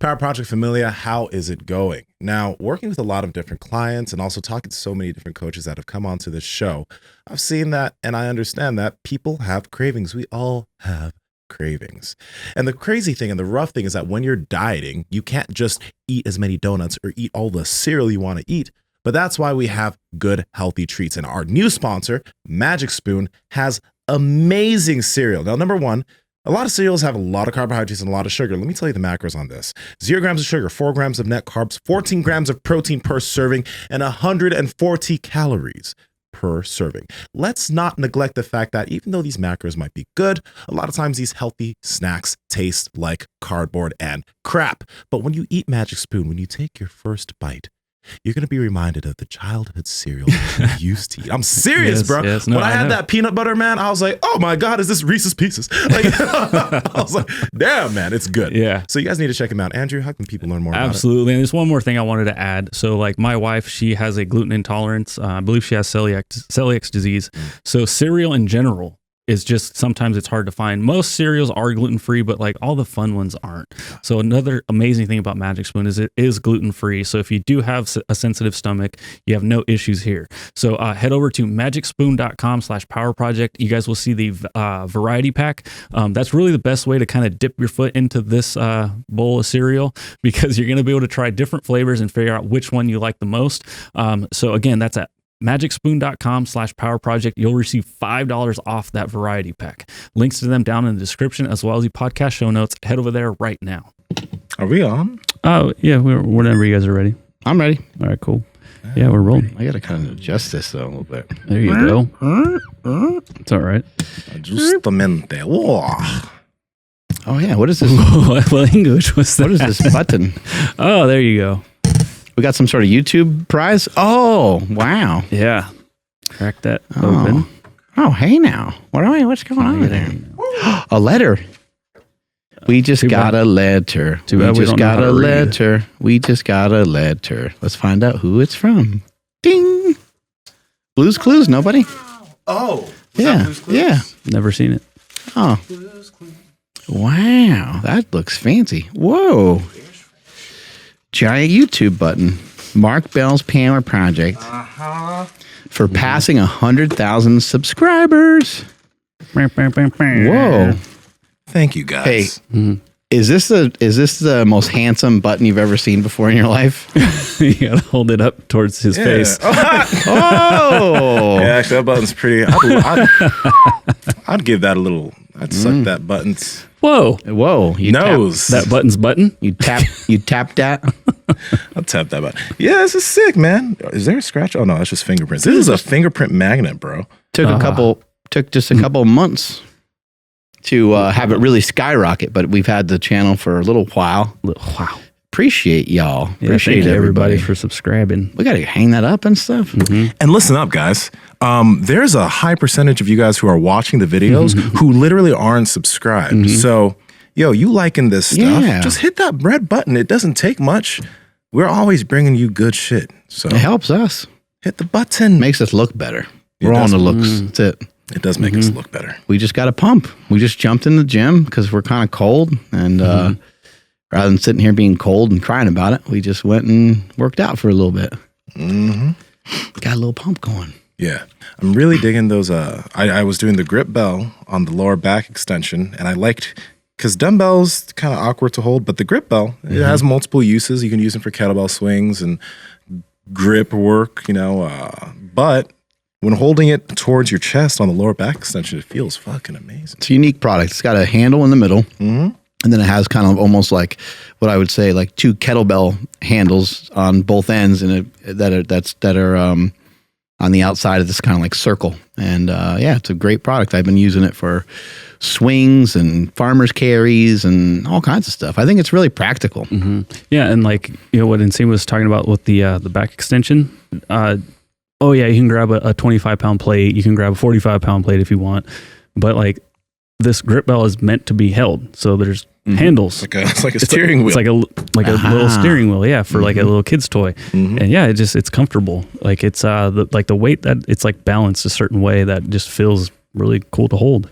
Power Project Familia, how is it going? Now, working with a lot of different clients and also talking to so many different coaches that have come onto this show, I've seen that and I understand that people have cravings. We all have cravings. And the crazy thing and the rough thing is that when you're dieting, you can't just eat as many donuts or eat all the cereal you want to eat. But that's why we have good, healthy treats. And our new sponsor, Magic Spoon, has amazing cereal. Now, number one, a lot of cereals have a lot of carbohydrates and a lot of sugar. Let me tell you the macros on this. 0 grams of sugar, 4 grams of net carbs, 14 grams of protein per serving, and 140 calories per serving. Let's not neglect the fact that even though these macros might be good, a lot of times these healthy snacks taste like cardboard and crap. But when you eat Magic Spoon, when you take your first bite, you're going to be reminded of the childhood cereal you used to eat. I'm serious, bro. Yes, no, when I had that peanut butter, man, I was like, oh my God, is this Reese's Pieces? Like, I was like, damn, man, it's good. Yeah. So you guys need to check them out. Andrew, how can people learn more about it? Absolutely. And there's one more thing I wanted to add. So like my wife, she has a gluten intolerance. I believe she has celiac disease. So cereal in general is just, sometimes it's hard to find. Most cereals are gluten-free, but like all the fun ones aren't. So another amazing thing about Magic Spoon is it is gluten-free. So if you do have a sensitive stomach, you have no issues here. So head over to magicspoon.com/powerproject. You guys will see the variety pack. That's really the best way to kind of dip your foot into this bowl of cereal, because you're going to be able to try different flavors and figure out which one you like the most. So again, that's at magicspoon.com/powerproject. You'll receive $5 off that variety pack. Links to them down in the description, as well as the podcast show notes. Head over there right now. Are we on? Oh, yeah. Whenever you guys are ready. I'm ready. All right, cool. Yeah, we're rolling. I got to kind of adjust this though a little bit. There you go. It's all right. Justamente. Whoa. Oh yeah, what is this? What English was that? What is this button? Oh, there you go. We got some sort of YouTube prize? Oh, wow. Yeah. Crack that open. Oh, hey now. What's going on over there? A letter. We just got a letter. Too bad we just got a letter. We just got a letter. Let's find out who it's from. Ding. Blue's Clues, nobody? Oh. Yeah. Yeah. Never seen it. Oh. Wow. That looks fancy. Whoa. Giant YouTube button. Mark Bell's Power Project for passing 100,000 subscribers. Whoa! Thank you, guys. Hey, is this the most handsome button you've ever seen before in your life? You gotta hold it up towards his face. Oh, yeah, actually, that button's pretty. I'd give that a little. I'd suck that button's. Whoa! You nose. That button's button. You tap that. I'll tap that button. Yeah, this is sick, man. Is there a scratch? Oh no, that's just fingerprints. This is a fingerprint magnet, bro. Took just a couple months to have it really skyrocket, but we've had the channel for a little while. Wow. Appreciate y'all. Yeah, Appreciate everybody for subscribing. We got to hang that up and stuff. And listen up, guys. There's a high percentage of you guys who are watching the videos who literally aren't subscribed. So, yo, you liking this stuff? Yeah. Just hit that red button. It doesn't take much. We're always bringing you good shit. So It helps us. hit the button. Makes us look better. We're all in the looks. That's it. It does make us look better. We just got a pump. We just jumped in the gym because we're kind of cold. And rather than sitting here being cold and crying about it, we just went and worked out for a little bit. Got a little pump going. Yeah. I'm really digging those. I was doing the grip bell on the lower back extension, and I liked, because dumbbells kind of awkward to hold, but the grip bell, it has multiple uses. You can use them for kettlebell swings and grip work, but when holding it towards your chest on the lower back extension, it feels fucking amazing. It's a unique product. It's got a handle in the middle. And then it has kind of almost like what I would say like two kettlebell handles on both ends, and that are on the outside of this kind of like circle. And yeah, it's a great product. I've been using it for swings and farmers carries and all kinds of stuff. I think it's really practical. Yeah, and like what Nsima was talking about with the back extension. Oh yeah, you can grab a 25-pound plate. You can grab a 45-pound plate if you want, but like this grip bell is meant to be held. So there's handles. It's like a steering wheel. It's like a little steering wheel, yeah, for like a little kid's toy. And yeah, it's comfortable. Like it's the weight that it's like balanced a certain way that just feels really cool to hold.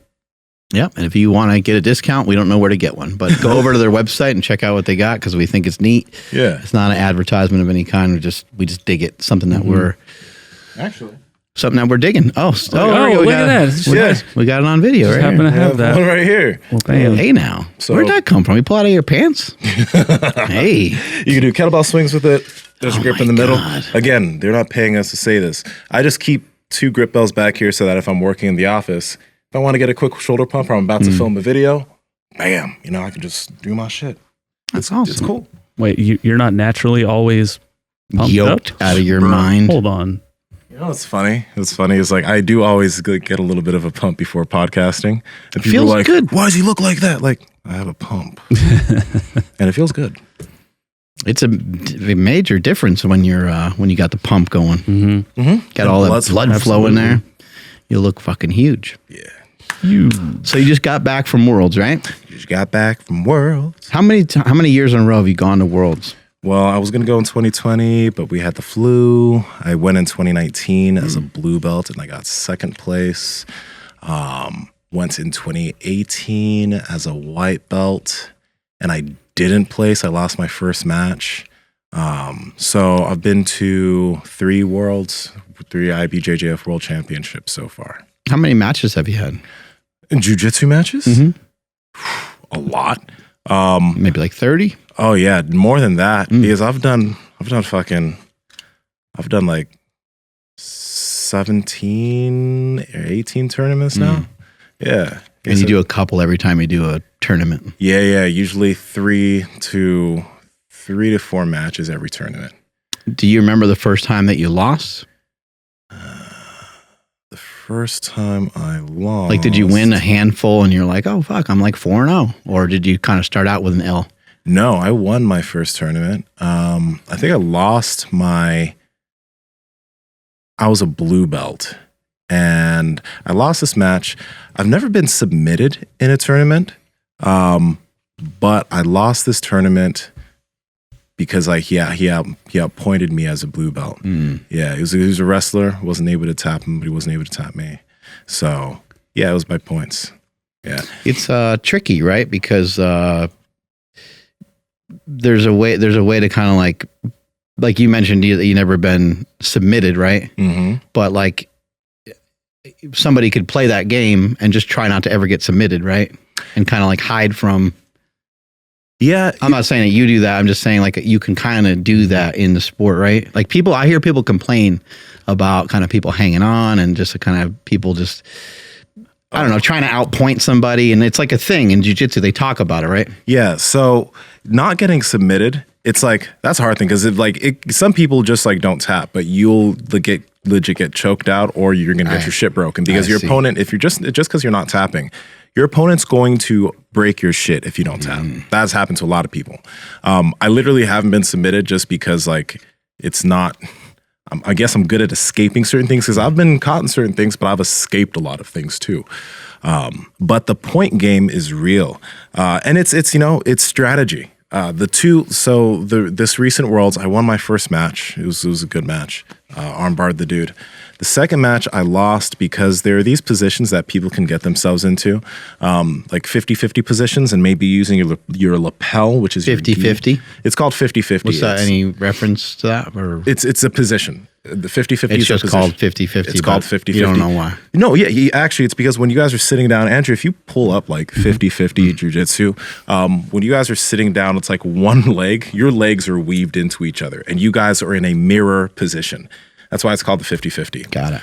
Yep. And if you want to get a discount, we don't know where to get one, but go over to their website and check out what they got because we think it's neat. Yeah. It's not an advertisement of any kind. We just dig it. Something that we're digging. Oh, look at that. We got it on video. Just right happen to here. have that. One right here. Well, damn. Hey now, So- where'd that come from? You pull out of your pants? Hey. You can do kettlebell swings with it. There's a grip my in the middle. God. Again, they're not paying us to say this. I just keep 2 GripBells back here so that if I'm working in the office, if I want to get a quick shoulder pump or I'm about to film a video, bam, I can just do my shit. That's awesome. It's cool. Wait, you're not naturally always pumped Yoked up? out of your mind. Hold on. What's funny? What's funny is like I do always get a little bit of a pump before podcasting. And people Feels are like, good. why does he look like that? Like, I have a pump. And it feels good. It's a major difference when you got the pump going. Mm-hmm. Got all that blood's blood flowing there. You look fucking huge. Yeah. So you just got back from Worlds, right? Just got back from Worlds. How many years in a row have you gone to Worlds? Well, I was going to go in 2020, but we had the flu. I went in 2019 as a blue belt and I got 2nd place. Went in 2018 as a white belt and I didn't place. I lost my first match. So I've been to 3 Worlds, 3 IBJJF World Championships so far. How many matches have you had? In jiu-jitsu matches? Mm-hmm. A lot. Maybe like 30? Oh yeah, more than that. Because I've done like 17 or 18 tournaments now. Yeah. And you do a couple every time you do a tournament. Yeah. Usually 3 to 4 matches every tournament. Do you remember the first time that you lost? The first time I lost. Like, did you win a handful and you're like, oh, fuck, I'm like 4-0? Or did you kind of start out with an L? No, I won my first tournament. I think I was a blue belt and I lost this match. I've never been submitted in a tournament, but I lost this tournament because he appointed me as a blue belt. Yeah, he was a wrestler. Wasn't able to tap him, but he wasn't able to tap me. So yeah, it was by points. Yeah, it's tricky, right? Because there's a way to kind of like you mentioned, you never been submitted, right? Mm-hmm. But like somebody could play that game and just try not to ever get submitted, right? And kind of like hide from. Yeah, I'm not saying that you do that. I'm just saying like you can kind of do that in the sport, right? Like I hear people complain about kind of people hanging on and just kind of people just, I don't know, trying to outpoint somebody. And it's like a thing in jiu-jitsu. They talk about it, right? Yeah. So not getting submitted, it's like, that's a hard thing because some people just like don't tap, but you'll legit get choked out or you're going to get your shit broken because your opponent, if you're just because you're not tapping, your opponent's going to break your shit if you don't tap. That's happened to a lot of people. I literally haven't been submitted just because like it's not, I guess I'm good at escaping certain things because I've been caught in certain things, but I've escaped a lot of things too. But the point game is real. And it's strategy. This recent Worlds, I won my first match. It was a good match. Armbarred the dude. The second match I lost because there are these positions that people can get themselves into, like 50-50 positions and maybe using your lapel, which is 50-50? It's called 50-50. Was that any reference to that? Or it's a position. The 50-50 it's is just a called position. 50-50. It's called 50-50. You don't know why. No, yeah, actually, it's because when you guys are sitting down, Andrew, if you pull up like 50-50 jiu-jitsu, when you guys are sitting down, it's like one leg, your legs are weaved into each other, and you guys are in a mirror position. That's why it's called the 50-50. Got it.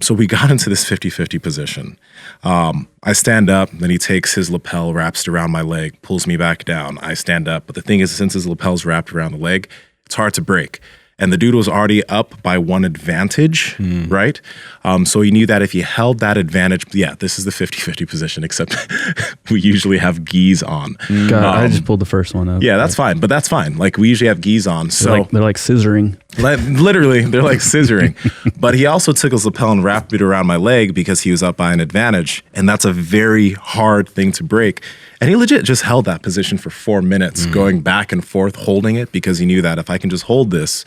So we got into this 50-50 position. I stand up, then he takes his lapel, wraps it around my leg, pulls me back down. I stand up, but the thing is, since his lapel's wrapped around the leg, it's hard to break. And the dude was already up by one advantage, right? So he knew that if he held that advantage, yeah, this is the 50-50 position, except we usually have gis on. God, I just pulled the first one up. Yeah, that's fine, but that's fine. Like we usually have gis on. So they're like scissoring. Literally, they're like scissoring. But he also took his lapel and wrapped it around my leg because he was up by an advantage. And that's a very hard thing to break. And he legit just held that position for 4 minutes, going back and forth, holding it because he knew that if I can just hold this,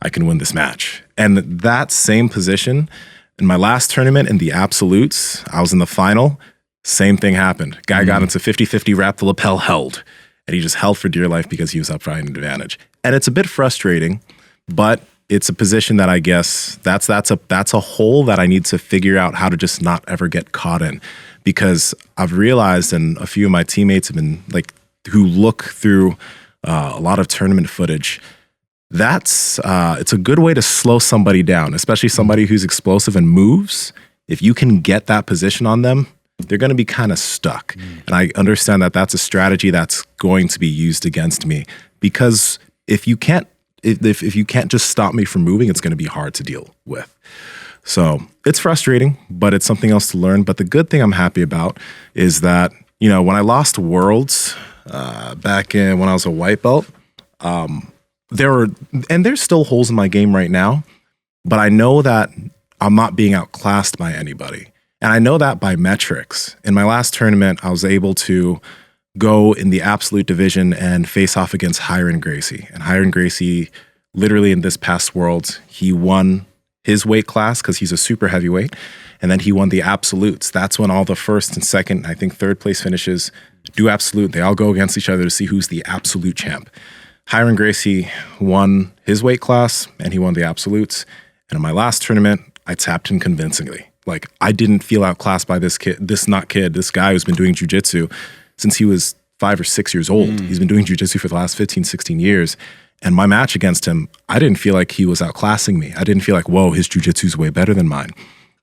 I can win this match. And that same position in my last tournament in the absolutes, I was in the final. Same thing happened. Guy got into 50-50 wrap, the lapel held, and he just held for dear life because he was up fighting advantage. And it's a bit frustrating, but it's a position that I guess that's a hole that I need to figure out how to just not ever get caught in, because I've realized, and a few of my teammates have been like, who look through a lot of tournament footage, it's a good way to slow somebody down, especially somebody who's explosive and moves. If you can get that position on them, they're going to be kind of stuck. And I understand that that's a strategy that's going to be used against me, because if you can't just stop me from moving, it's going to be hard to deal with. So it's frustrating, but it's something else to learn. But the good thing I'm happy about is that, you know, when I lost Worlds back in when I was a white belt, there's still holes in my game right now, but I know that I'm not being outclassed by anybody. And I know that by metrics. In my last tournament, I was able to go in the absolute division and face off against Hiron Gracie. And Hiron Gracie, literally in this past Worlds, he won his weight class because he's a super heavyweight. And then he won the absolutes. That's when all the first and second, I think third place finishes do absolute. They all go against each other to see who's the absolute champ. Hiron Gracie won his weight class and he won the absolutes. And in my last tournament, I tapped him convincingly. Like, I didn't feel outclassed by this guy who's been doing jiu-jitsu since he was 5 or 6 years old. He's been doing jiu-jitsu for the last 15, 16 years. And my match against him, I didn't feel like he was outclassing me. I didn't feel like, whoa, his jiu-jitsu is way better than mine.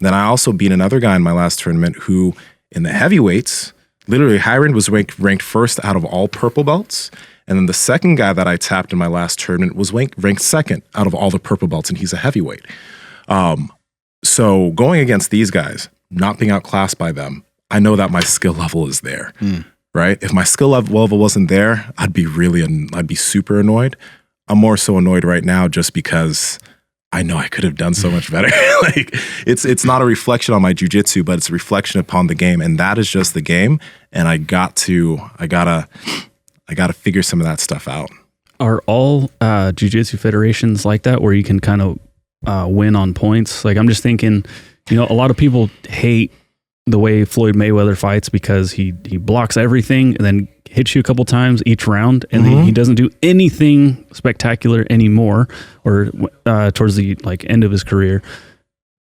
Then I also beat another guy in my last tournament who, in the heavyweights, literally Hiron was ranked first out of all purple belts. And then the second guy that I tapped in my last tournament was ranked second out of all the purple belts, and he's a heavyweight. So going against these guys, not being outclassed by them, I know that my skill level is there, right? If my skill level wasn't there, I'd be super annoyed. I'm more so annoyed right now just because I know I could have done so much better. Like, it's not a reflection on my jiu-jitsu, but it's a reflection upon the game, and that is just the game. And I gotta figure some of that stuff out. Are all jiu-jitsu federations like that, where you can kind of win on points? Like, I'm just thinking, you know, a lot of people hate the way Floyd Mayweather fights because he blocks everything and then hits you a couple times each round, and then he doesn't do anything spectacular anymore, or towards the end of his career,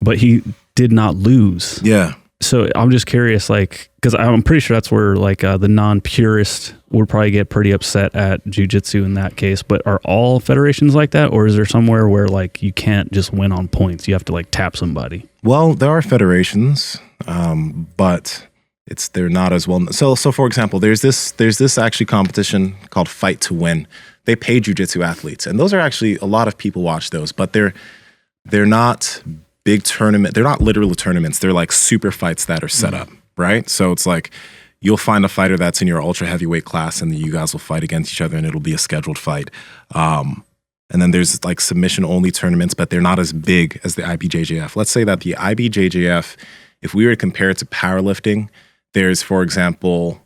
but he did not lose. Yeah. So I'm just curious, because I'm pretty sure that's where the non-purist would probably get pretty upset at jiu-jitsu in that case. But are all federations like that, or is there somewhere where you can't just win on points? You have to tap somebody. Well, there are federations, but they're not as well. So for example, there's this actually competition called Fight to Win. They pay jiu-jitsu athletes, and those are actually, a lot of people watch those, but they're not big tournament. They're not literal tournaments. They're like super fights that are set up, right? So it's like, you'll find a fighter that's in your ultra heavyweight class, and you guys will fight against each other, and it'll be a scheduled fight. And then there's submission only tournaments, but they're not as big as the IBJJF. Let's say that the IBJJF, if we were to compare it to powerlifting, there's, for example,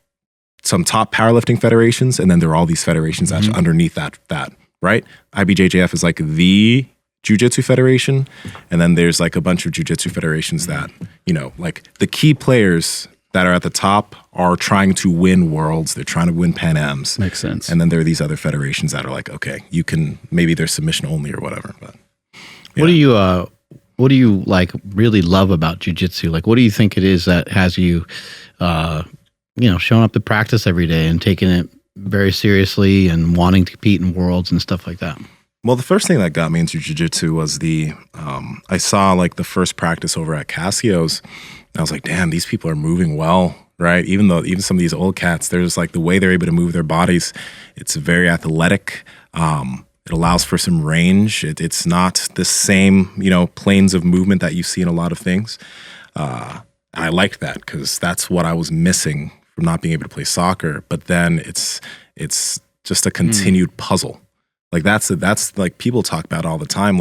some top powerlifting federations, and then there are all these federations actually underneath that, right? IBJJF is the jiu-jitsu federation, and then there's a bunch of jiu-jitsu federations that, the key players that are at the top are trying to win worlds, they're trying to win Pan Ams. Makes sense. And then there are these other federations that are okay, you can, maybe they're submission only or whatever. But yeah. What do you really love about jiu-jitsu? What do you think it is that has you showing up to practice every day and taking it very seriously and wanting to compete in worlds and stuff like that? Well, the first thing that got me into jiu-jitsu was I saw the first practice over at Casio's, and I was like, damn, these people are moving well, right? Even some of these old cats, there's the way they're able to move their bodies, it's very athletic. It allows for some range. It's not the same, planes of movement that you see in a lot of things. I liked that because that's what I was missing from not being able to play soccer. But then it's just a continued puzzle. That's people talk about it all the time.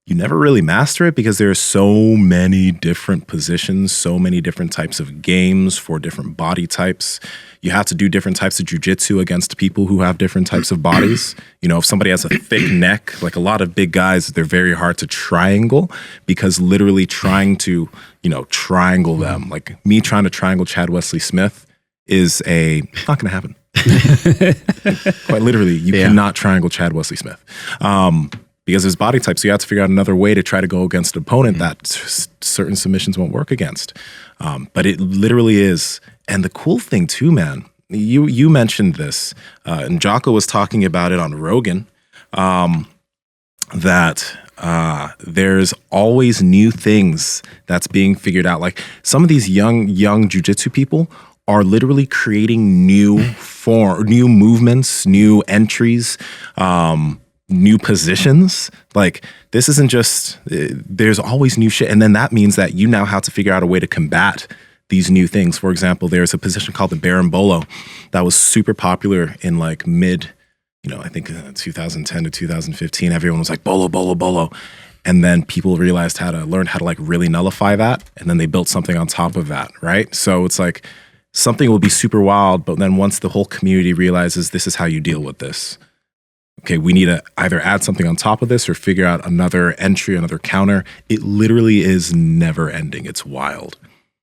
you never really master it because there are so many different positions, so many different types of games for different body types. You have to do different types of jujitsu against people who have different types of bodies. You know, if somebody has a thick neck, like a lot of big guys, they're very hard to triangle because literally trying to, you know, triangle them, like me trying to triangle Chad Wesley Smith is not going to happen. Quite literally, you cannot triangle Chad Wesley Smith. Because there's body types, so you have to figure out another way to try to go against an opponent that certain submissions won't work against. But it literally is. And the cool thing too, man, you mentioned this, and Jocko was talking about it on Rogan, that there's always new things that's being figured out. Like some of these young jiu-jitsu people are literally creating new movements, new entries, new positions. Like this isn't just, there's always new shit. And then that means that you now have to figure out a way to combat these new things. For example, there's a position called the Berimbolo that was super popular in like mid, you know, I think 2010 to 2015, everyone was like bolo, bolo, bolo. And then people learned how to like really nullify that. And then they built something on top of that, right? So it's like something will be super wild, but then once the whole community realizes this is how you deal with this, okay, we need to either add something on top of this or figure out another entry, another counter. It literally is never ending. It's wild.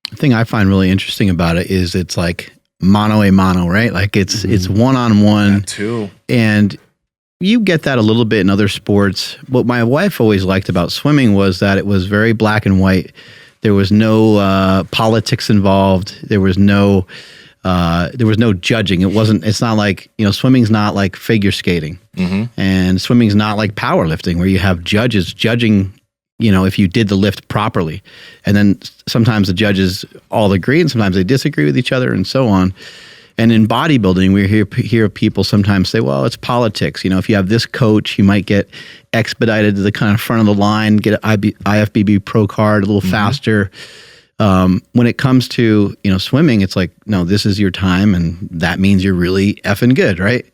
The thing I find really interesting about it is it's like mano a mano, right? Like it's one-on-one. That too. And you get that a little bit in other sports. What my wife always liked about swimming was that it was very black and white. There was no politics involved. There was no judging. It's not like, you know, swimming's not like figure skating, and swimming's not like powerlifting where you have judges judging, you know, if you did the lift properly. And then sometimes the judges all agree and sometimes they disagree with each other and so on. And in bodybuilding, we hear people sometimes say, well, it's politics. You know, if you have this coach, you might get expedited to the kind of front of the line, get an IFBB pro card a little faster. When it comes to, you know, swimming, it's like, no, this is your time and that means you're really effing good, right?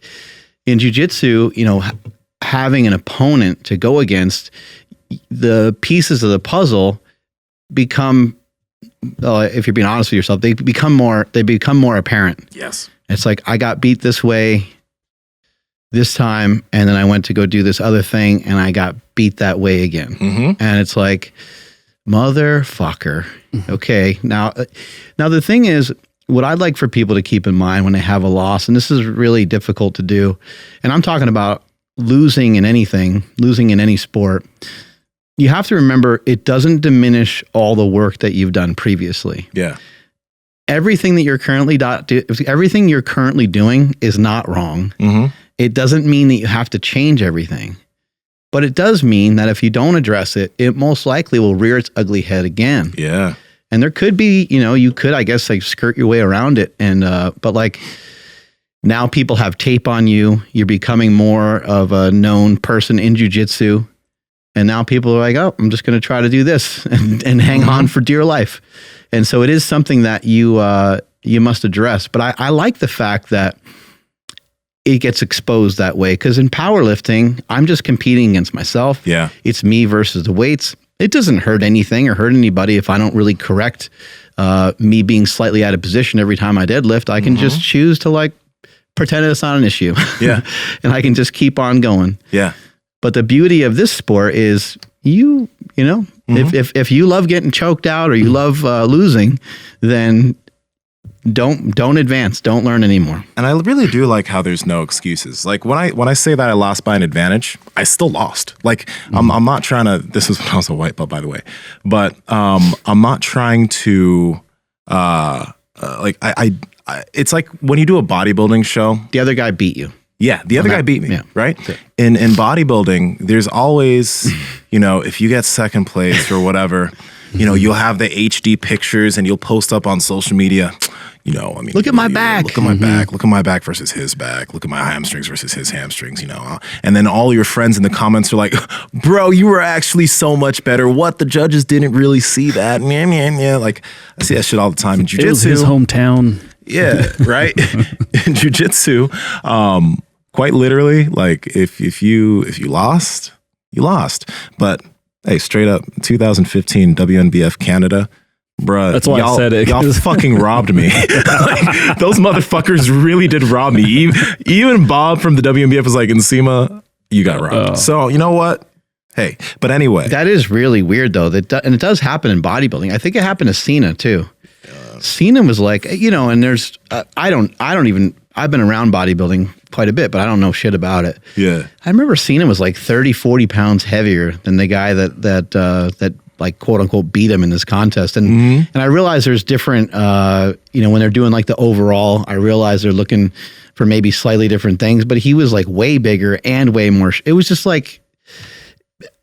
In jiu-jitsu, you know, having an opponent to go against, the pieces of the puzzle become, if you're being honest with yourself, they become more apparent. Yes. It's like, I got beat this way this time, and then I went to go do this other thing and I got beat that way again. And it's like, motherfucker. Okay. Now the thing is, what I'd like for people to keep in mind when they have a loss, and this is really difficult to do, and I'm talking about losing in any sport, you have to remember it doesn't diminish all the work that you've done previously. Yeah. Everything you're currently doing is not wrong. It doesn't mean that you have to change everything. But it does mean that if you don't address it, it most likely will rear its ugly head again. Yeah. And there could be, you know, you could, I guess, like skirt your way around it. And, but like now people have tape on you. You're becoming more of a known person in jiu-jitsu. And now people are like, oh, I'm just going to try to do this and hang on for dear life. And so it is something that you must address. But I like the fact that it gets exposed that way, because in powerlifting, I'm just competing against myself. Yeah. It's me versus the weights. It doesn't hurt anything or hurt anybody if I don't really correct me being slightly out of position every time I deadlift. I can just choose to like pretend it's not an issue. Yeah. And I can just keep on going. Yeah. But the beauty of this sport is you know, if you love getting choked out or you love losing, then don't advance, don't learn anymore. And I really do like how there's no excuses. Like when I say that I lost by an advantage, I still lost. Like I'm not trying to, this was when I was a white belt, by the way, but I'm not trying to like it's like when you do a bodybuilding show, the other guy beat you. Yeah, the other guy beat me, right? Okay. In bodybuilding, there's always, you know, if you get second place or whatever, you know, you'll have the HD pictures and you'll post up on social media. You know, I mean, look at my back. Look at my back. Look at my back versus his back. Look at my hamstrings versus his hamstrings, you know. And then all your friends in the comments are like, bro, you were actually so much better. What? The judges didn't really see that. Yeah. Like, I see that shit all the time in jiu-jitsu. It was his hometown. Yeah, right? In jiu-jitsu, quite literally, like if you lost, you lost. But Hey, straight up, 2015 WNBF Canada. Bruh, That's why I said it. Y'all fucking robbed me. Like, those motherfuckers really did rob me. Even Bob from the WNBF was like, Nsima, you got robbed. So, you know what? Hey, but anyway. That is really weird, though. And it does happen in bodybuilding. I think it happened to Cena, too. Cena was like, and there's, I've been around bodybuilding quite a bit, but I don't know shit about it. Yeah. I remember Cena was like 30, 40 pounds heavier than the guy that like quote unquote beat him in this contest. And I realize there's different, when they're doing like the overall, I realize they're looking for maybe slightly different things, but he was like way bigger and way more. It was just like,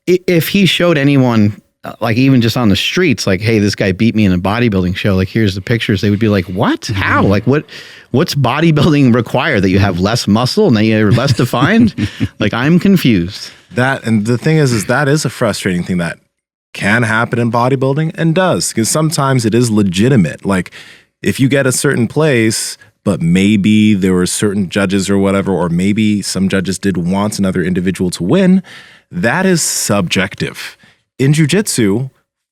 if he showed anyone, like even just on the streets, like, hey, this guy beat me in a bodybuilding show, like here's the pictures, they would be like, what? How? Like what's bodybuilding require, that you have less muscle and that you're less defined? Like, I'm confused. And the thing is that is a frustrating thing that can happen in bodybuilding, and does, because sometimes it is legitimate. Like, if you get a certain place, but maybe there were certain judges or whatever, or maybe some judges did want another individual to win, that is subjective. In jiu-jitsu,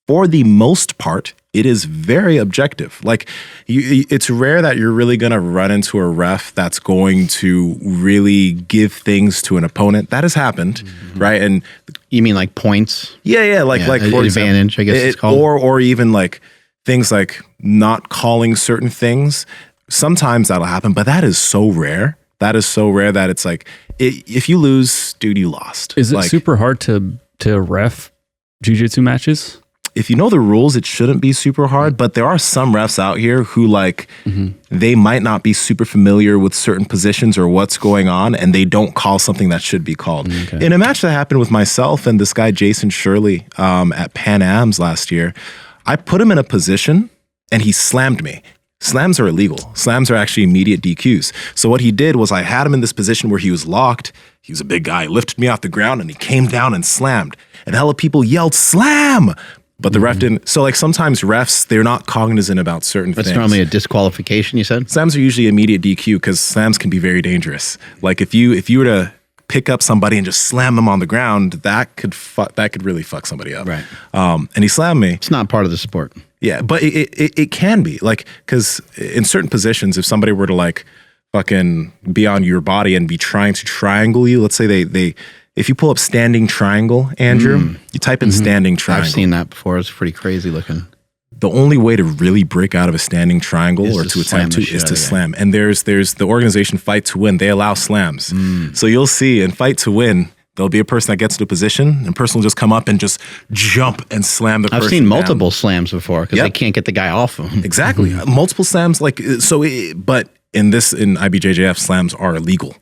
for the most part, it is very objective. Like, it's rare that you're really going to run into a ref that's going to really give things to an opponent. That has happened, right? And you mean like points? Yeah, like for advantage, example, I guess it's called. Or even like things like not calling certain things. Sometimes that'll happen, but that is so rare. That is so rare that it's like, if you lose, dude, you lost. Is it like, super hard to ref jiu-jitsu matches? If you know the rules, it shouldn't be super hard, but there are some refs out here who like, they might not be super familiar with certain positions or what's going on, and they don't call something that should be called. Okay. In a match that happened with myself and this guy, Jason Shirley, at Pan Am's last year, I put him in a position and he slammed me. Slams are illegal. Slams are actually immediate DQs. So what he did was, I had him in this position where he was locked. He was a big guy, lifted me off the ground, and he came down and slammed. And hella people yelled, slam! But the ref didn't. So like, sometimes refs, they're not cognizant about certain things. That's normally a disqualification, you said? Slams are usually immediate DQ, because slams can be very dangerous. Like, if you were to pick up somebody and just slam them on the ground, that could really fuck somebody up. Right. And he slammed me. It's not part of the sport. Yeah, but it can be, like, because in certain positions, if somebody were to like fucking be on your body and be trying to triangle you, let's say if you pull up standing triangle, Andrew, you type in standing triangle. I've seen that before. It's pretty crazy looking. The only way to really break out of a standing triangle or to attempt to is to slam. And there's the organization Fight to Win. They allow slams. So you'll see in Fight to Win, there'll be a person that gets into a position, and a person will just come up and just jump and slam the person I've seen multiple down. Slams before, because they can't get the guy off them. Exactly. Multiple slams, like, so, but in IBJJF, slams are illegal,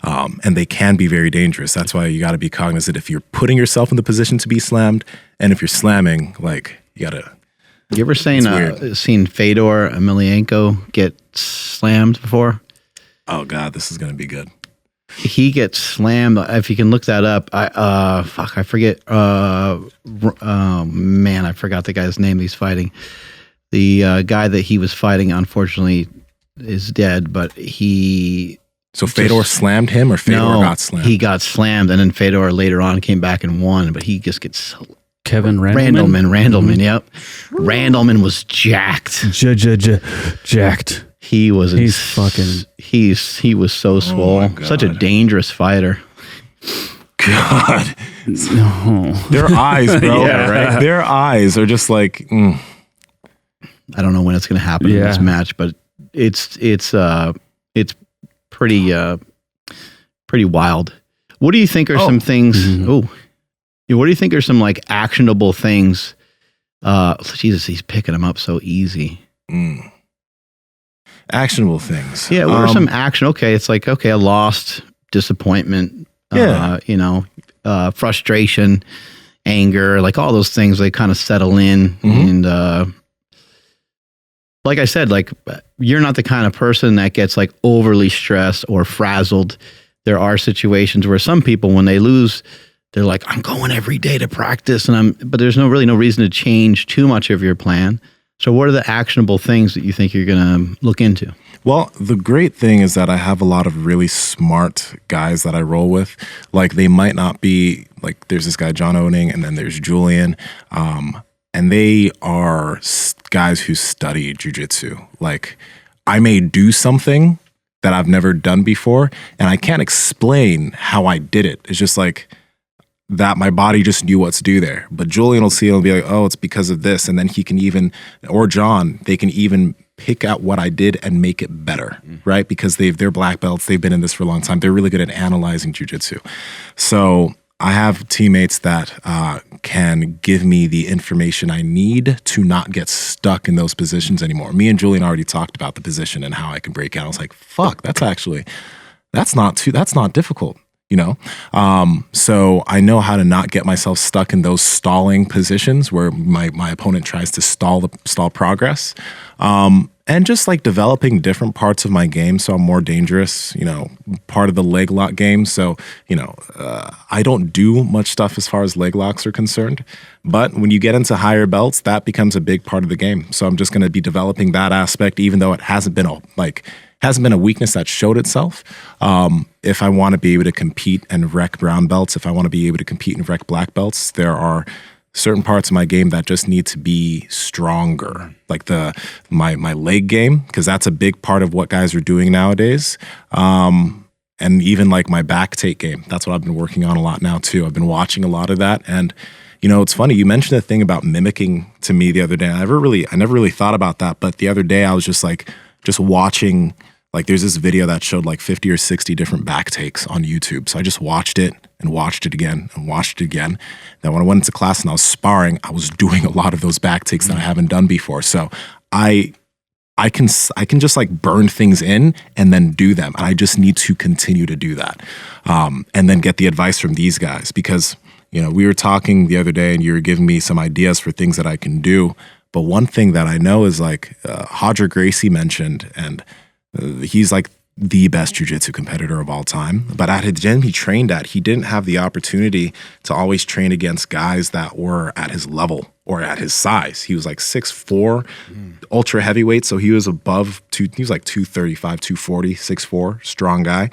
and they can be very dangerous. That's why you got to be cognizant if you're putting yourself in the position to be slammed, and if you're slamming, like, you got to. You ever seen Fedor Emelianenko get slammed before? Oh God, this is going to be good. He gets slammed. If you can look that up, I forget. Man, I forgot the guy's name he's fighting. The guy that he was fighting, unfortunately, is dead. But So Fedor slammed him, or Fedor got slammed? He got slammed, and then Fedor later on came back and won. But he just gets Kevin Randleman. Randleman, yep. Randleman was jacked. Jacked. He was. He was so swole. Such a dangerous fighter. God. No. Their eyes, bro. Yeah, right. Their eyes are just like. I don't know when it's going to happen in this match, but it's pretty wild. What do you think are some things? What do you think are some like actionable things? Jesus, he's picking them up so easy. Actionable things. Yeah, what are some action? Okay, it's like, I lost, disappointment, frustration, anger, like all those things, they kind of settle in. And like I said, like, you're not the kind of person that gets like overly stressed or frazzled. There are situations where some people, when they lose, they're like, I'm going every day to practice, but there's really no reason to change too much of your plan. So what are the actionable things that you think you're going to look into? Well, the great thing is that I have a lot of really smart guys that I roll with. Like, they might not be, like, there's this guy, John Owning, and then there's Julian. And they are guys who study jujitsu. Like, I may do something that I've never done before, and I can't explain how I did it. It's just like that my body just knew what to do there. But Julian will see it and be like, oh, it's because of this. And then he can even, or John, they can even pick out what I did and make it better, right? Because they're black belts. They've been in this for a long time. They're really good at analyzing jujitsu. So I have teammates that can give me the information I need to not get stuck in those positions anymore. Me and Julian already talked about the position and how I can break out. I was like, fuck, that's not difficult, you know? So I know how to not get myself stuck in those stalling positions where my opponent tries to stall progress. And just like developing different parts of my game so I'm more dangerous, you know, part of the leg lock game. So, you know, I don't do much stuff as far as leg locks are concerned. But when you get into higher belts, that becomes a big part of the game. So I'm just going to be developing that aspect, even though it hasn't been a weakness that showed itself. If I want to be able to compete and wreck brown belts, if I want to be able to compete and wreck black belts, there are certain parts of my game that just need to be stronger, like my leg game, because that's a big part of what guys are doing nowadays. And even like my back take game, that's what I've been working on a lot now too. I've been watching a lot of that. And you know, it's funny, you mentioned a thing about mimicking to me the other day. I never really thought about that, but the other day I was just watching, like there's this video that showed like 50 or 60 different back takes on YouTube. So I just watched it and watched it again and watched it again. Then when I went into class and I was sparring, I was doing a lot of those back takes that I haven't done before. So I can just like burn things in and then do them. And I just need to continue to do that. And then get the advice from these guys, because, you know, we were talking the other day and you were giving me some ideas for things that I can do. But one thing that I know is like Hodger Gracie mentioned, and he's like the best jiu-jitsu competitor of all time. But at the gym he trained at, he didn't have the opportunity to always train against guys that were at his level or at his size. He was like 6'4", ultra heavyweight. So he was he was like 235, 240, 6'4", strong guy.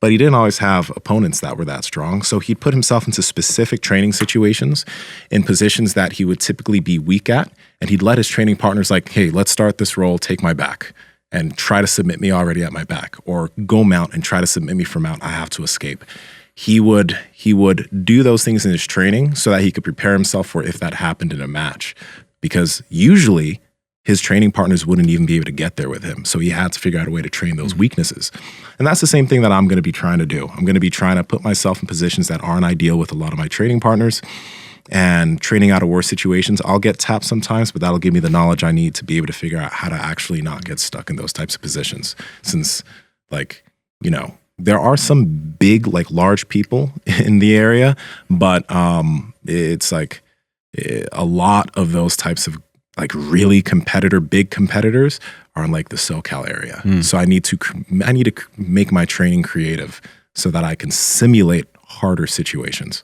But he didn't always have opponents that were that strong. So he'd put himself into specific training situations in positions that he would typically be weak at. And he'd let his training partners like, hey, let's start this roll, take my back, and try to submit me already at my back, or go mount and try to submit me for mount. I have to escape. He would do those things in his training so that he could prepare himself for if that happened in a match, because usually his training partners wouldn't even be able to get there with him. So he had to figure out a way to train those weaknesses. And that's the same thing that I'm going to be trying to do. I'm going to be trying to put myself in positions that aren't ideal with a lot of my training partners, and training out of worse situations. I'll get tapped sometimes, but that'll give me the knowledge I need to be able to figure out how to actually not get stuck in those types of positions. Since, like, you know, there are some big, like large people in the area, but it's like a lot of those types of like really big competitors are in like the SoCal area. So I need to make my training creative so that I can simulate harder situations.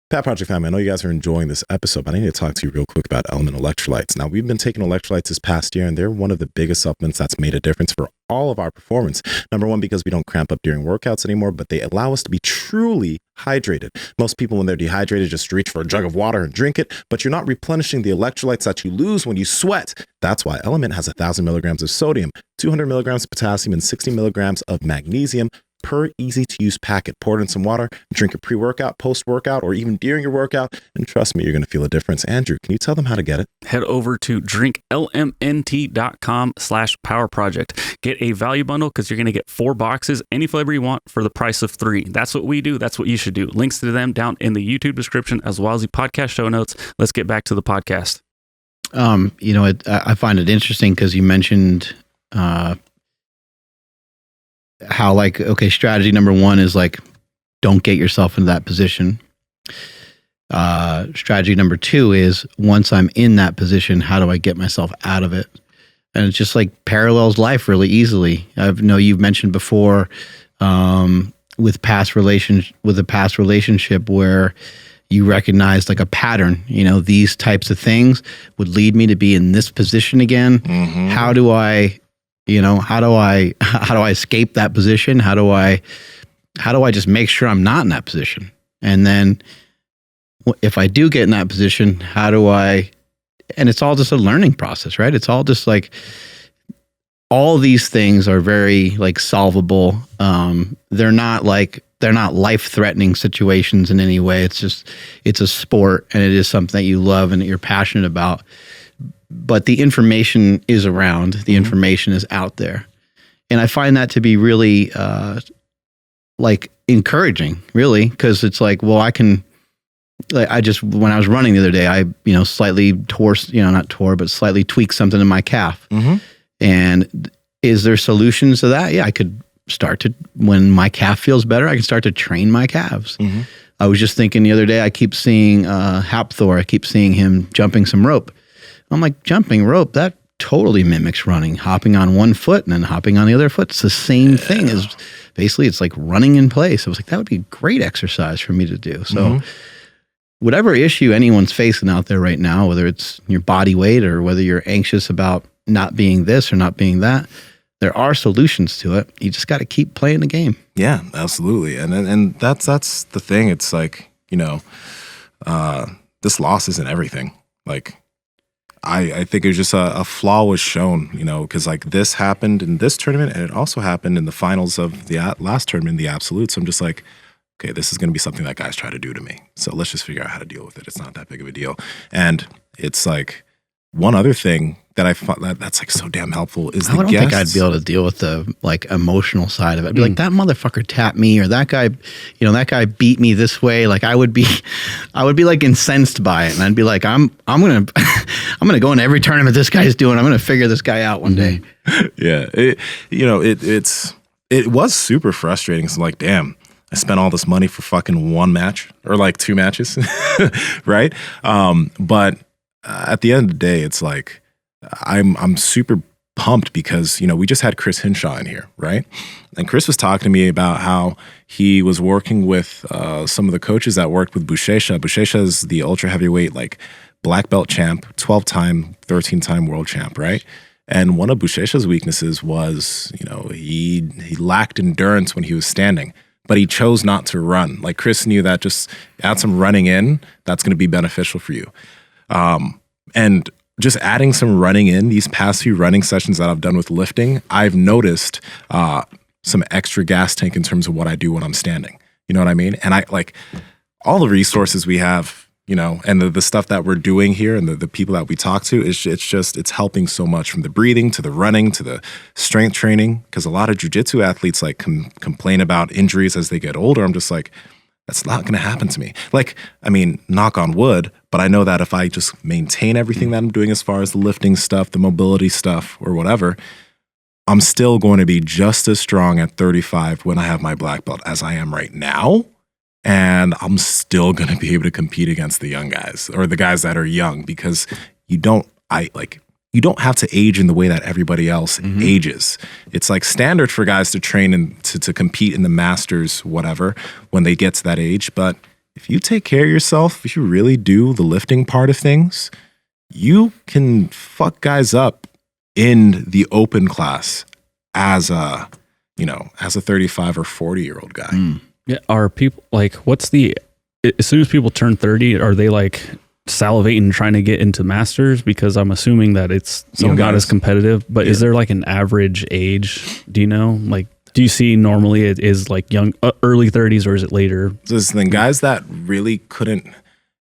Pat Project family, I know you guys are enjoying this episode, but I need to talk to you real quick about Element electrolytes. Now, we've been taking electrolytes this past year, and they're one of the biggest supplements that's made a difference for all of our performance. Number one, because we don't cramp up during workouts anymore, but they allow us to be truly hydrated. Most people, when they're dehydrated, just reach for a jug of water and drink it, but you're not replenishing the electrolytes that you lose when you sweat. That's why Element has 1,000 milligrams of sodium, 200 milligrams of potassium, and 60 milligrams of magnesium per easy-to-use packet. Pour it in some water, drink it pre-workout, post-workout, or even during your workout, and trust me, you're going to feel a difference. Andrew, can you tell them how to get it? Head over to drinklmnt.com/powerproject. Get a value bundle because you're going to get 4 boxes, any flavor you want, for the price of 3. That's what we do. That's what you should do. Links to them down in the YouTube description as well as the podcast show notes. Let's get back to the podcast. You know, I find it interesting because you mentioned how, like, okay, strategy number 1 is like, don't get yourself into that position. Strategy number 2 is, once I'm in that position, how do I get myself out of it? And it's just like parallels life really easily. I know you've mentioned before with a past relationship where you recognized like a pattern, you know, these types of things would lead me to be in this position again. How do I You know, how do I escape that position? How do I just make sure I'm not in that position? And then if I do get in that position, and it's all just a learning process, right? It's all just like, all these things are very like solvable. They're not life-threatening situations in any way. It's a sport, and it is something that you love and that you're passionate about. But the information is around. The information is out there. And I find that to be really like encouraging, really, because it's like, well, when I was running the other day, I, slightly slightly tweaked something in my calf. And is there solutions to that? Yeah, I could when my calf feels better, I can start to train my calves. I was just thinking the other day, I keep seeing Hapthor, I keep seeing him jumping some rope. I'm like, jumping rope, that totally mimics running, hopping on one foot and then hopping on the other foot. It's the same thing as basically, it's like running in place. I was like, that would be a great exercise for me to do. So whatever issue anyone's facing out there right now, whether it's your body weight or whether you're anxious about not being this or not being that, there are solutions to it. You just got to keep playing the game. Yeah, absolutely. And that's the thing. It's like, this loss isn't everything. Like, I think it was just a flaw was shown, because like this happened in this tournament, and it also happened in the finals of the last tournament, the absolute. So I'm just like, okay, this is going to be something that guys try to do to me. So let's just figure out how to deal with it. It's not that big of a deal. And it's like, one other thing that I find that's like so damn helpful is I don't think I'd be able to deal with the like emotional side of it. I'd be like, that motherfucker tapped me, or that guy, that guy beat me this way. Like I would be like incensed by it, and I'd be like, I'm gonna go into every tournament this guy's doing. I'm gonna figure this guy out one day. Yeah, it was super frustrating. So I'm like, damn, I spent all this money for fucking one match or like two matches, right? But at the end of the day, it's like I'm super pumped because we just had Chris Hinshaw in here, right? And Chris was talking to me about how he was working with some of the coaches that worked with Buchecha. Buchecha is the ultra heavyweight like black belt champ, 12-time, 13-time world champ, right? And one of Buchecha's weaknesses was he lacked endurance when he was standing, but he chose not to run. Like Chris knew that just add some running in, that's going to be beneficial for you. And just adding some running in these past few running sessions that I've done with lifting, I've noticed some extra gas tank in terms of what I do when I'm standing. You know what I mean? And I like all the resources we have, and the stuff that we're doing here and the people that we talk to, it's helping so much, from the breathing to the running to the strength training. Because a lot of jiu-jitsu athletes like complain about injuries as they get older. I'm just like, that's not going to happen to me. Like, I mean, knock on wood, but I know that if I just maintain everything that I'm doing as far as the lifting stuff, the mobility stuff, or whatever, I'm still going to be just as strong at 35 when I have my black belt as I am right now. And I'm still going to be able to compete against the young guys, or the guys that are young, because you don't have to age in the way that everybody else ages. It's like standard for guys to train and to compete in the masters, whatever, when they get to that age. But if you take care of yourself, if you really do the lifting part of things, you can fuck guys up in the open class as a 35 or 40-year-old guy. Yeah. Are people like, as soon as people turn 30, are they like salivating trying to get into masters? Because I'm assuming that it's not as competitive, but is there like an average age? Do you know? Like, do you see normally it is like young, early 30s, or is it later? This is the thing, guys that really couldn't,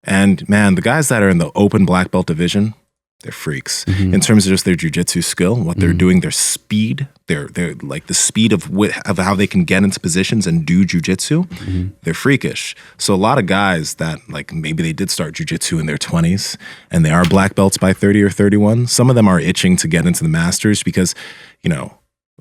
and man, the guys that are in the open black belt division, they're freaks in terms of just their jiu-jitsu skill, what they're doing, their speed, they're like the speed of how they can get into positions and do jiu-jitsu. They're freakish. So a lot of guys that like maybe they did start jiu-jitsu in their 20s and they are black belts by 30 or 31. Some of them are itching to get into the masters because,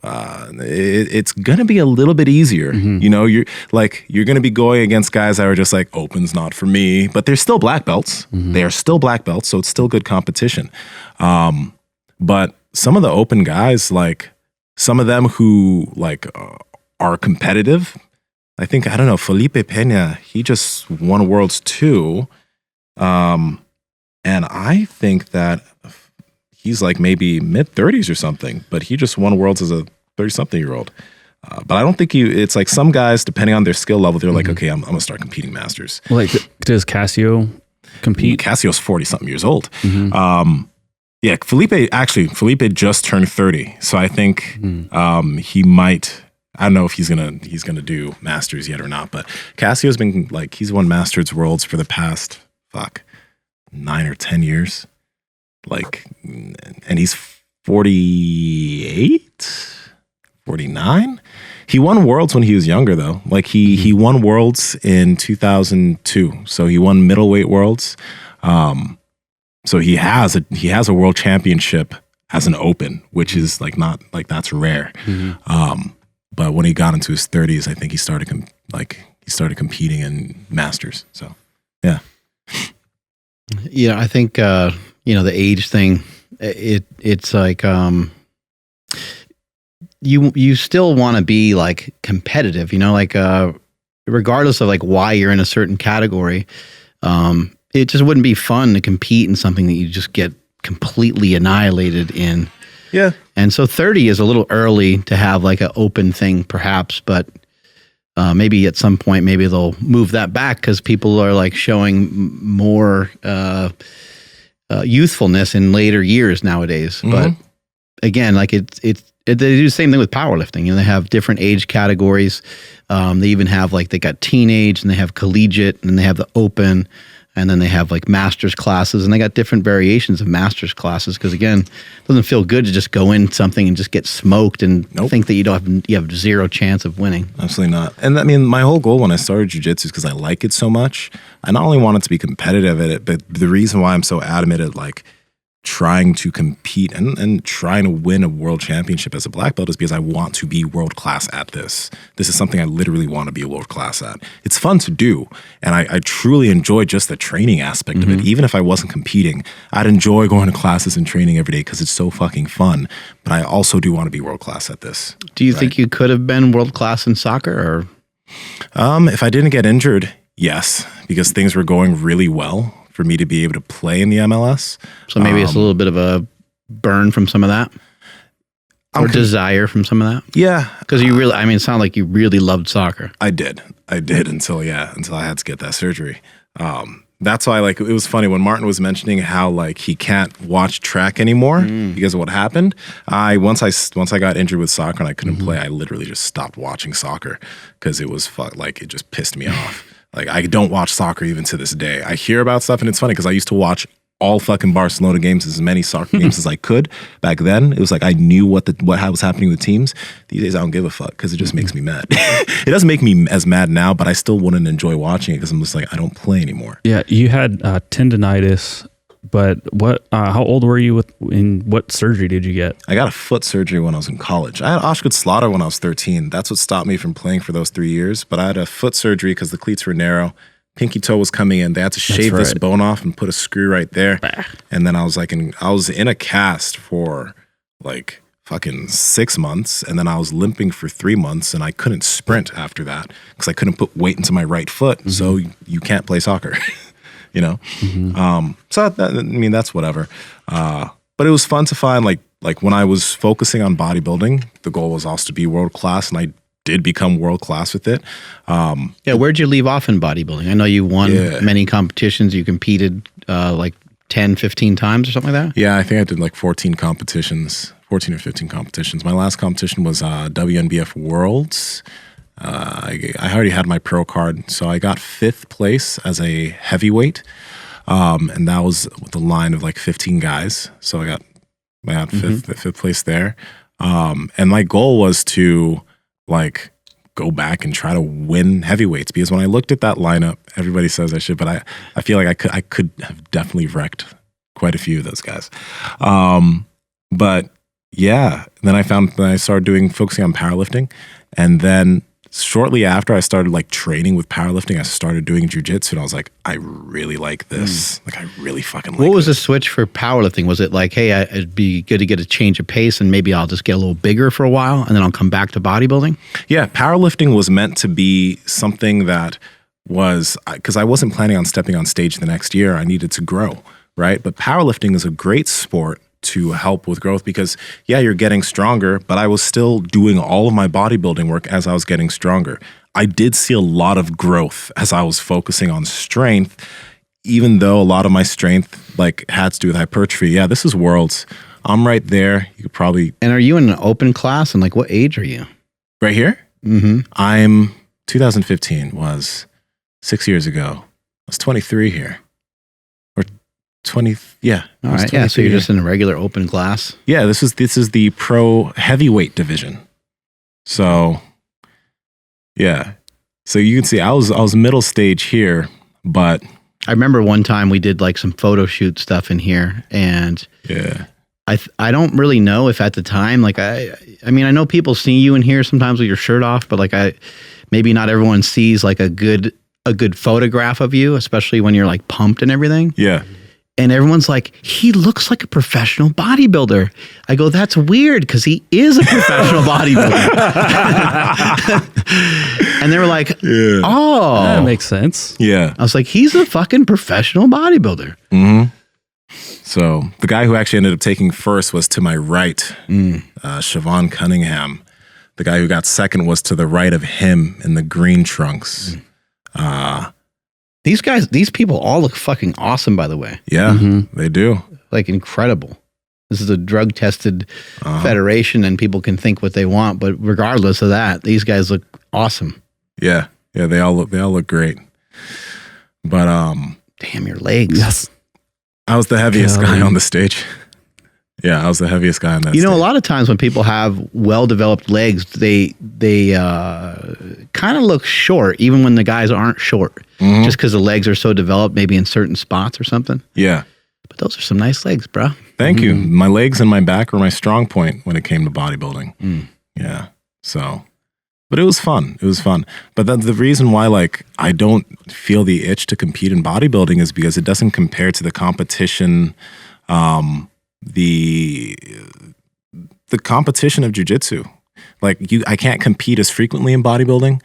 it's gonna be a little bit easier. You're gonna be going against guys that are just like, open's not for me, but they're still black belts. They are still black belts, so it's still good competition. But some of the open guys, like some of them who like are competitive, I think, I don't know, Felipe Peña, he just won Worlds too. And I think that he's like maybe mid-30s or something, but he just won Worlds as a 30-something-year-old. But I don't think it's like some guys, depending on their skill level, they're like, okay, I'm going to start competing Masters. Like, does Cassio compete? Cassio's 40-something years old. Yeah, Felipe just turned 30. So I think he might, I don't know if he's gonna do Masters yet or not, but Cassio's been like, he's won Masters Worlds for the past, 9 or 10 years. Like, and he's 48? 49? He won Worlds when he was younger though. Like he won Worlds in 2002. So he won middleweight Worlds. So he has a world championship as an open, which is like not like that's rare. But when he got into his 30s, I think he started competing in Masters. So yeah. Yeah, I think the age thing, it's like you still want to be like competitive, like regardless of like why you're in a certain category. It just wouldn't be fun to compete in something that you just get completely annihilated in. Yeah. And so 30 is a little early to have like an open thing perhaps, but maybe at some point, maybe they'll move that back because people are like showing more youthfulness in later years nowadays. But again, like they do the same thing with powerlifting. They have different age categories. They even have like, they got teenage and they have collegiate and they have the open. And then they have like master's classes, and they got different variations of master's classes. Because again, it doesn't feel good to just go in something and just get smoked and think that you have zero chance of winning. Absolutely not. And I mean, my whole goal when I started jiu-jitsu is because I like it so much. I not only wanted to be competitive at it, but the reason why I'm so adamant at like trying to compete and trying to win a world championship as a black belt is because I want to be world class at this. This is something I literally want to be world class at. It's fun to do, and I truly enjoy just the training aspect of it. Even if I wasn't competing, I'd enjoy going to classes and training every day because it's so fucking fun. But I also do want to be world class at this. Do you think you could have been world class in soccer? Or if I didn't get injured, yes, because things were going really well for me to be able to play in the MLS. So maybe it's a little bit of a burn from some of that? Or desire from some of that? Yeah. Because you really, it sounded like you really loved soccer. I did until I had to get that surgery. That's why, like, it was funny when Martin was mentioning how, like, he can't watch track anymore because of what happened. Once I got injured with soccer and I couldn't play, I literally just stopped watching soccer because it was it just pissed me off. Like, I don't watch soccer even to this day. I hear about stuff, and it's funny because I used to watch all fucking Barcelona games, as many soccer games as I could. Back then, it was like I knew what was happening with teams. These days, I don't give a fuck because it just makes me mad. It doesn't make me as mad now, but I still wouldn't enjoy watching it because I'm just like, I don't play anymore. Yeah, you had tendonitis, but how old were you what surgery did you get? I got a foot surgery when I was in college. I had Auschwitz-Slaughter when I was 13. That's what stopped me from playing for those 3 years. But I had a foot surgery because the cleats were narrow. Pinky toe was coming in. They had to shave this bone off and put a screw right there. And then I was in a cast for like fucking 6 months, and then I was limping for 3 months, and I couldn't sprint after that because I couldn't put weight into my right foot. So you can't play soccer. So that's whatever. But it was fun to find like when I was focusing on bodybuilding, the goal was also to be world class, and I did become world class with it. Where'd you leave off in bodybuilding? I know you won many competitions. You competed like 10, 15 times or something like that? Yeah, I think I did like 14 or 15 competitions. My last competition was WNBF Worlds. I already had my pro card, so I got 5th place as a heavyweight, and that was with a line of like 15 guys. So I got 5th place there, and my goal was to like go back and try to win heavyweights, because when I looked at that lineup, everybody says I should, but I feel like I could have definitely wrecked quite a few of those guys. But yeah, then I started focusing on powerlifting, and then shortly after I started like training with powerlifting, I started doing jiu-jitsu, and I was like, I really like this. Like, I really fucking like What was the switch for powerlifting? Was it like, hey, it'd be good to get a change of pace and maybe I'll just get a little bigger for a while and then I'll come back to bodybuilding? Yeah, powerlifting was meant to be something that was, because I wasn't planning on stepping on stage the next year. I needed to grow, right? But powerlifting is a great sport to help with growth because, yeah, you're getting stronger, but I was still doing all of my bodybuilding work as I was getting stronger. I did see a lot of growth as I was focusing on strength, even though a lot of my strength like had to do with hypertrophy. Yeah, this is Worlds. I'm right there. You could probably. And are you in an open class? And like, what age are you? Right here? Mm-hmm. I'm 2015 was 6 years ago. I was 23 here. Or 20, yeah. All right, yeah, so you're just in a regular open class? Yeah, this is the pro heavyweight division. So, yeah. So you can see I was middle stage here, but I remember one time we did like some photo shoot stuff in here, and yeah. I don't really know if at the time, like I mean, I know people see you in here sometimes with your shirt off, but like maybe not everyone sees like a good photograph of you, especially when you're like pumped and everything. Yeah. And everyone's like, he looks like a professional bodybuilder. I go, that's weird because he is a professional bodybuilder. And they were like, yeah. Oh, that makes sense. Yeah. I was like, he's a fucking professional bodybuilder. Mm-hmm. So the guy who actually ended up taking first was to my right, Siobhan Cunningham. The guy who got second was to the right of him in the green trunks. These people all look fucking awesome, by the way. Yeah, they do. Like incredible. This is a drug tested federation and people can think what they want. But regardless of that, these guys look awesome. Yeah. Yeah. They all look great. But, damn, your legs. Yes. I was the heaviest guy on the stage. Yeah, I was the heaviest guy on that stage. A lot of times when people have well-developed legs, they kind of look short, even when the guys aren't short, just because the legs are so developed, maybe in certain spots or something. Yeah. But those are some nice legs, bro. Thank you. My legs and my back were my strong point when it came to bodybuilding. Yeah. So, but it was fun. It was fun. But the reason why, like, I don't feel the itch to compete in bodybuilding is because it doesn't compare to the competition, the competition of jiu-jitsu. Like I can't compete as frequently in bodybuilding.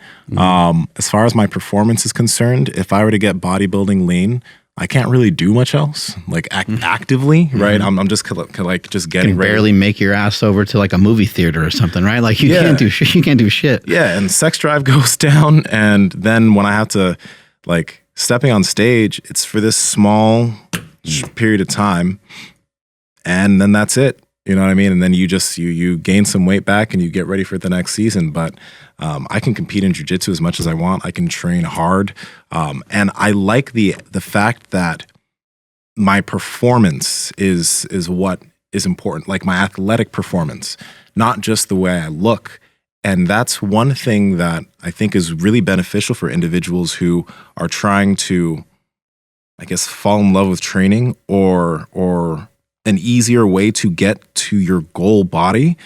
As far as my performance is concerned, if I were to get bodybuilding lean, I can't really do much else, like actively, right? I'm just like just getting ready. Barely make your ass over to like a movie theater or something, right? Like you can't do shit. You can't do shit. Yeah, and sex drive goes down, and then when I have to like stepping on stage, it's for this small period of time, and then that's it. You know what I mean? And then you just you gain some weight back and you get ready for the next season. But I can compete in jiu-jitsu as much as I want. I can train hard. And I like the fact that my performance is what is important, like my athletic performance, not just the way I look. And that's one thing that I think is really beneficial for individuals who are trying to, I guess, fall in love with training or an easier way to get to your goal body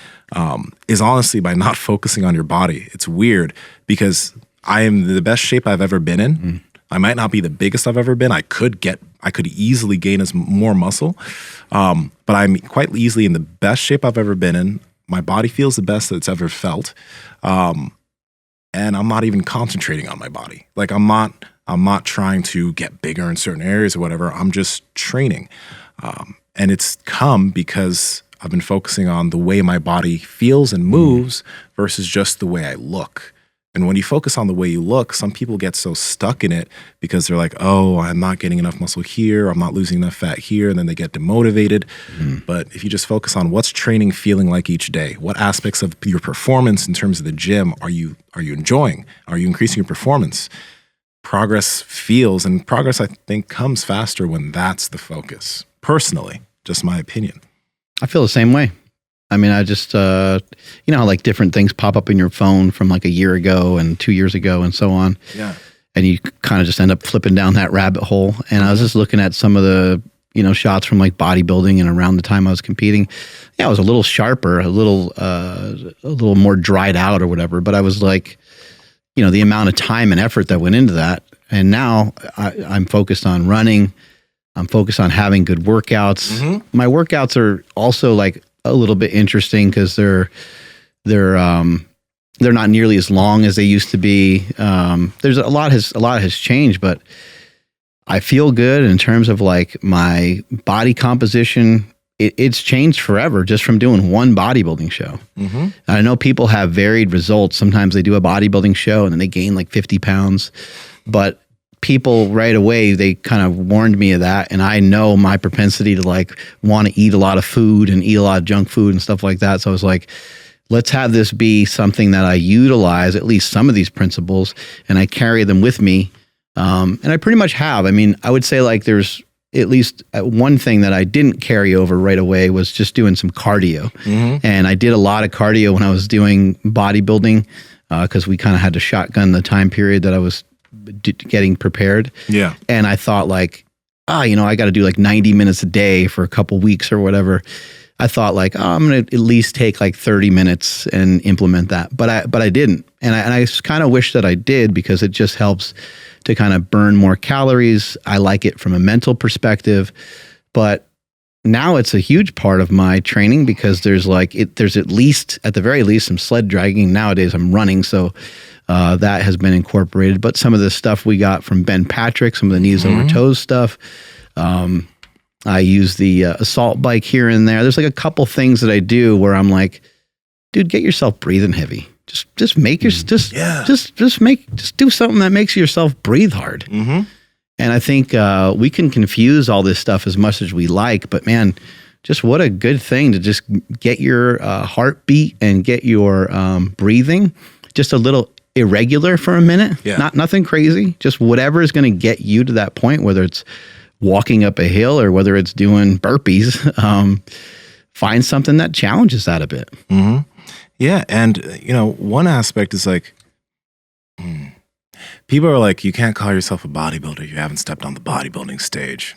is honestly by not focusing on your body. It's weird because I am the best shape I've ever been in. I might not be the biggest I've ever been. I could easily gain more muscle, but I'm quite easily in the best shape I've ever been in. My body feels the best that it's ever felt, and I'm not even concentrating on my body. Like I'm not trying to get bigger in certain areas or whatever. I'm just training. And it's come because I've been focusing on the way my body feels and moves versus just the way I look. And when you focus on the way you look, some people get so stuck in it because they're like, oh, I'm not getting enough muscle here. I'm not losing enough fat here. And then they get demotivated. But if you just focus on what's training feeling like each day, what aspects of your performance in terms of the gym are you enjoying? Are you increasing your performance? Progress feels, and progress I think comes faster when that's the focus. Personally, just my opinion. I feel the same way. I mean, I just, you know how like different things pop up in your phone from like a year ago and 2 years ago and so on. Yeah. And you kind of just end up flipping down that rabbit hole. And I was just looking at some of the, shots from like bodybuilding and around the time I was competing. Yeah, I was a little sharper, a little more dried out or whatever. But I was like, the amount of time and effort that went into that. And now I'm focused on running. I'm focused on having good workouts. My workouts are also like a little bit interesting because they're not nearly as long as they used to be. There's a lot has changed, but I feel good in terms of like my body composition it's changed forever just from doing one bodybuilding show. And I know people have varied results. Sometimes they do a bodybuilding show and then they gain like 50 pounds, but people right away, they kind of warned me of that. And I know my propensity to like want to eat a lot of food and eat a lot of junk food and stuff like that. So I was like, let's have this be something that I utilize, at least some of these principles, and I carry them with me. And I pretty much have. I mean, I would say like there's at least one thing that I didn't carry over right away was just doing some cardio. And I did a lot of cardio when I was doing bodybuilding because we kind of had to shotgun the time period that I was getting prepared. Yeah. And I thought like, I got to do like 90 minutes a day for a couple weeks or whatever. I thought like, I'm going to at least take like 30 minutes and implement that. But I didn't. And I kind of wish that I did because it just helps to kind of burn more calories. I like it from a mental perspective, but now it's a huge part of my training because there's at least, at the very least, some sled dragging. Nowadays I'm running. So that has been incorporated, but some of the stuff we got from Ben Patrick, some of the knees over toes stuff. I use the assault bike here and there. There's like a couple things that I do where I'm like, dude, get yourself breathing heavy. Just make your, just do something that makes yourself breathe hard. And I think we can confuse all this stuff as much as we like, but man, just what a good thing to just get your heartbeat and get your breathing just a little irregular for a minute. Nothing crazy, just whatever is going to get you to that point, whether it's walking up a hill or whether it's doing burpees. Find something that challenges that a bit. Yeah. And one aspect is like, people are like, you can't call yourself a bodybuilder, you haven't stepped on the bodybuilding stage.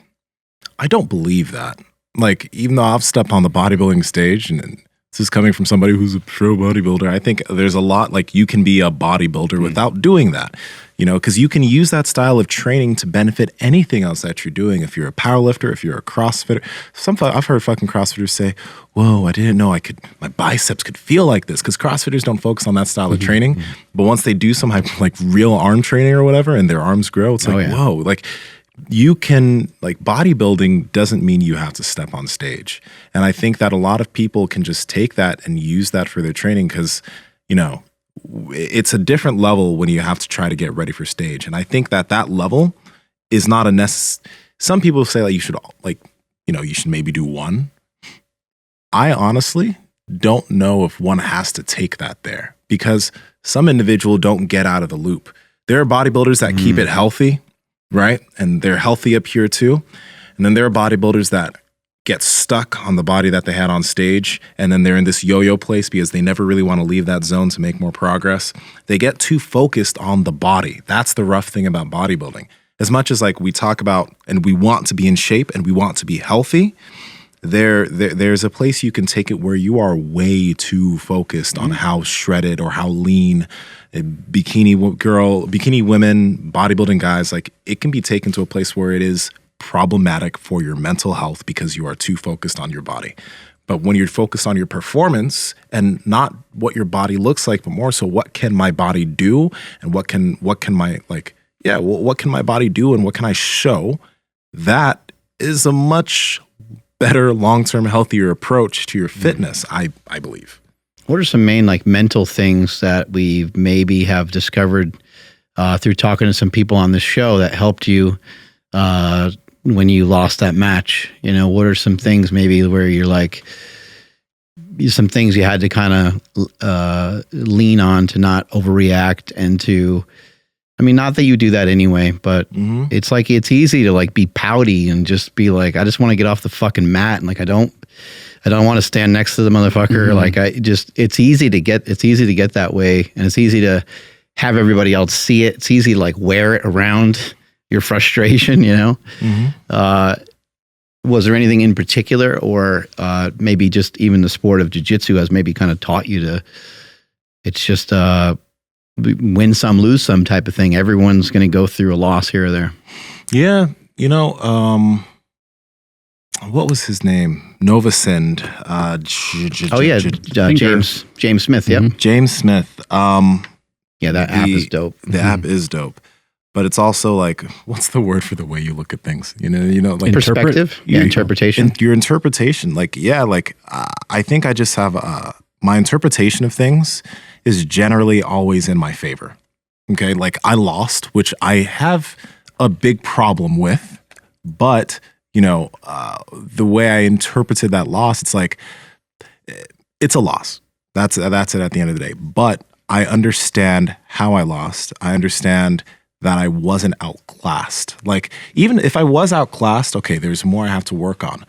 I don't believe that. Like, even though I've stepped on the bodybuilding stage, and this is coming from somebody who's a pro bodybuilder, I think there's a lot, like, you can be a bodybuilder without doing that, because you can use that style of training to benefit anything else that you're doing. If you're a powerlifter, if you're a CrossFitter, I've heard fucking CrossFitters say, whoa, I didn't know my biceps could feel like this, because CrossFitters don't focus on that style of training. But once they do some like real arm training or whatever, and their arms grow, it's like, whoa, like, you can, like, bodybuilding doesn't mean you have to step on stage. And I think that a lot of people can just take that and use that for their training because, it's a different level when you have to try to get ready for stage. And I think that level is not a necessary. Some people say like you should maybe do one. I honestly don't know if one has to take that there because some individual don't get out of the loop. There are bodybuilders that keep it healthy, right? And they're healthy up here too. And then there are bodybuilders that get stuck on the body that they had on stage, and then they're in this yo-yo place because they never really want to leave that zone to make more progress. They get too focused on the body. That's the rough thing about bodybuilding. As much as like we talk about and we want to be in shape and we want to be healthy, there's a place you can take it where you are way too focused on how shredded or how lean bikini women, bodybuilding guys, like it can be taken to a place where it is problematic for your mental health because you are too focused on your body. But when you're focused on your performance and not what your body looks like, but more so what can my body do and what can my body do and what can I show, that is a much better long-term healthier approach to your fitness, I believe. What are some main like mental things that we maybe have discovered through talking to some people on this show that helped you when you lost that match? What are some things maybe where you're like, some things you had to kind of lean on to not overreact and to, I mean, not that you do that anyway, but it's like, it's easy to like be pouty and just be like, I just want to get off the fucking mat. And like, I don't want to stand next to the motherfucker. Like it's easy to get that way. And it's easy to have everybody else see it. It's easy to like wear it around your frustration, Was there anything in particular or maybe just even the sport of jiu-jitsu has maybe kind of taught you to, it's just win some, lose some type of thing. Everyone's going to go through a loss here or there. Yeah. What was his name? Novasind. James Smith. Yep. James Smith. Yeah, that app is dope. The app is dope. but it's also like, what's the word for the way you look at things? You know, like perspective, interpretation. Your interpretation, like, I think I just have my interpretation of things is generally always in my favor. Okay, like I lost, which I have a big problem with, but the way I interpreted that loss, it's like it's a loss. That's it at the end of the day. But I understand how I lost. I understand that I wasn't outclassed. Like, even if I was outclassed, okay, there's more I have to work on,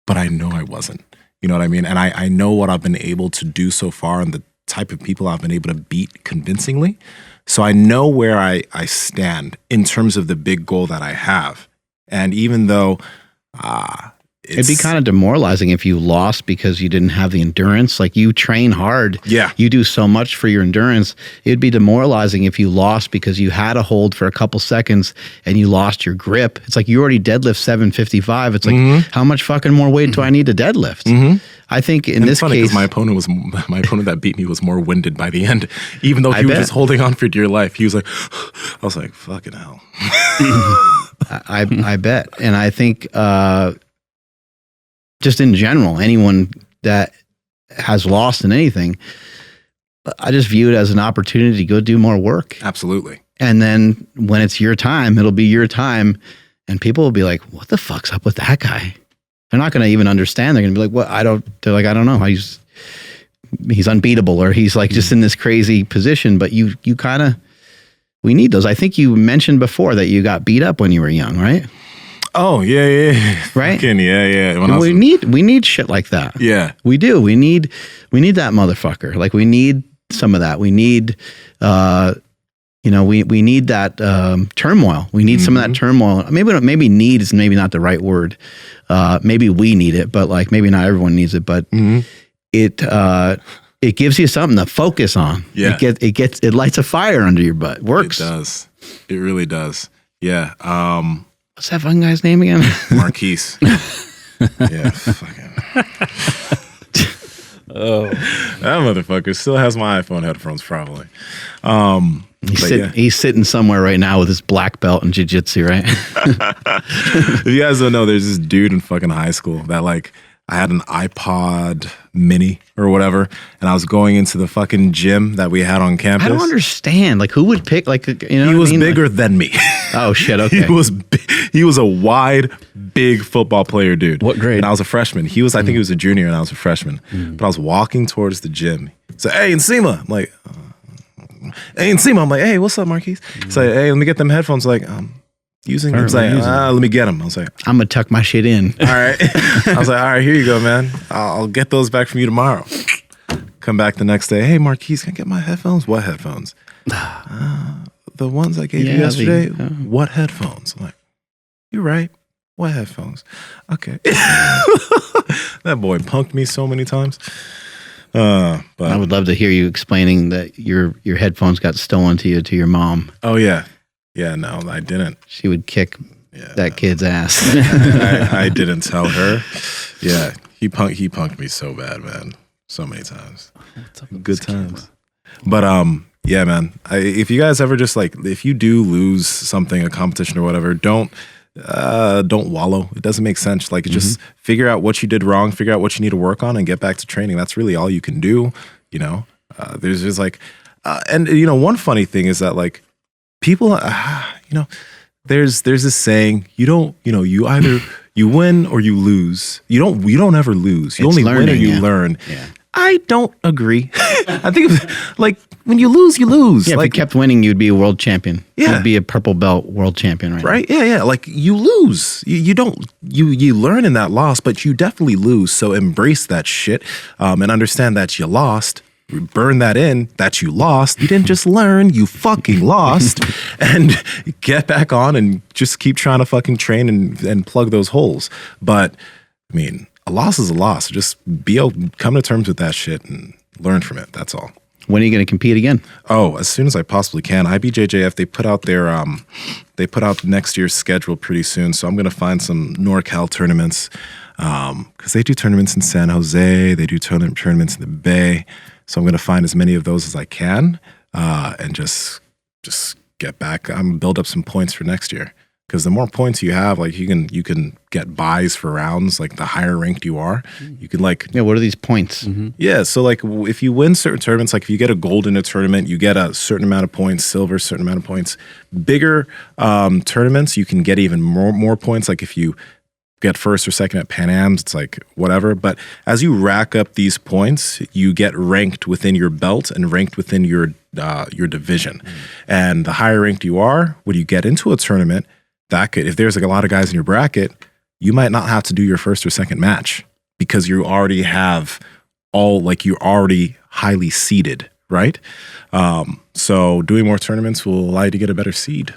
but I know I wasn't. You know what I mean? And I know what I've been able to do so far and the type of people I've been able to beat convincingly. So I know where I stand in terms of the big goal that I have. And even though it'd be kind of demoralizing if you lost because you didn't have the endurance. Like, you train hard. Yeah. You do so much for your endurance. It'd be demoralizing if you lost because you had a hold for a couple seconds and you lost your grip. It's like you already deadlift 755. It's like, how much fucking more weight do I need to deadlift? I think in this case, my opponent that beat me was more winded by the end, even though he was just holding on for dear life. He was like, I was like, fucking hell. I bet. And I think, just in general, anyone that has lost in anything, I just view it as an opportunity to go do more work. Absolutely. And then when it's your time, it'll be your time. And people will be like, what the fuck's up with that guy? They're not going to even understand. They're going to be like, what? They're like, I don't know. He's unbeatable, or he's like just in this crazy position. But you kind of, we need those. I think you mentioned before that you got beat up when you were young, right? Oh, yeah. Right? Fucking, yeah. We need shit like that. Yeah. We do. We need that motherfucker. Like, we need some of that. We need, we need that turmoil. We need some of that turmoil. Maybe need is maybe not the right word. Maybe we need it, but like maybe not everyone needs it. But it gives you something to focus on. Yeah. It lights a fire under your butt. Works. It does. It really does. Yeah. What's that fucking guy's name again? Marquise. Yeah. Fucking. Oh, that motherfucker still has my iPhone headphones, probably. He's sitting somewhere right now with his black belt in jiu-jitsu, right? If you guys don't know, there's this dude in fucking high school that, like, I had an iPod mini or whatever, and I was going into the fucking gym that we had on campus. I don't understand. Like, who would pick, like, He was bigger than me. Oh, shit, okay. He was a wide, big football player, dude. What grade? And I was a freshman. I think he was a junior, and I was a freshman. But I was walking towards the gym. So, hey, Nsima. I'm like, hey, Nsima. I'm like, hey, what's up, Marquise? So, hey, let me get them headphones. Like, using them. Let me get them. I was like, I'm going to tuck my shit in. All right. I was like, all right, here you go, man. I'll get those back from you tomorrow. Come back the next day. Hey, Marquise, can I get my headphones? What headphones? The ones I gave you yesterday. What headphones? I'm like, you're right. What headphones? Okay. That boy punked me so many times. But I would love to hear you explaining that your headphones got stolen to your mom. Oh, yeah. Yeah, no, I didn't. She would kick that kid's ass. I didn't tell her. Yeah, he punked me so bad, man. So many times. Good times. But yeah, man. If you guys ever just like, if you do lose something, a competition or whatever, don't wallow. It doesn't make sense. Like, just figure out what you did wrong, figure out what you need to work on, and get back to training. That's really all you can do. There's just like, and one funny thing is that, like, people, there's this saying, you either you win or you lose. You don't ever lose. You only win or you learn. Yeah. I don't agree. I think like when you lose, you lose. Yeah, like, if you kept winning, you'd be a world champion. Yeah. You'd be a purple belt world champion right now. Yeah. Like, you lose. You learn in that loss, but you definitely lose. So embrace that shit and understand that you lost. Burn that in, that you lost. You didn't just learn, you fucking lost. And get back on and just keep trying to fucking train and plug those holes. But, I mean, a loss is a loss. Just come to terms with that shit and learn from it. That's all. When are you going to compete again? Oh, as soon as I possibly can. IBJJF, they put out next year's schedule pretty soon. So I'm going to find some NorCal tournaments because they do tournaments in San Jose. They do tournaments in the Bay. So I'm going to find as many of those as I can and just get back, build up some points for next year. Because the more points you have, like you can get buys for rounds. Like the higher ranked you are, you could like what are these points? Yeah, so like if you win certain tournaments, like if you get a gold in a tournament, you get a certain amount of points. Silver, certain amount of points. Bigger tournaments, you can get even more points. Like if you get first or second at Pan Am's, it's like whatever. But as you rack up these points, you get ranked within your belt and ranked within your division. And the higher ranked you are, when you get into a tournament, that could, if there's like a lot of guys in your bracket, you might not have to do your first or second match because you already have you're already highly seeded, right? So doing more tournaments will allow you to get a better seed.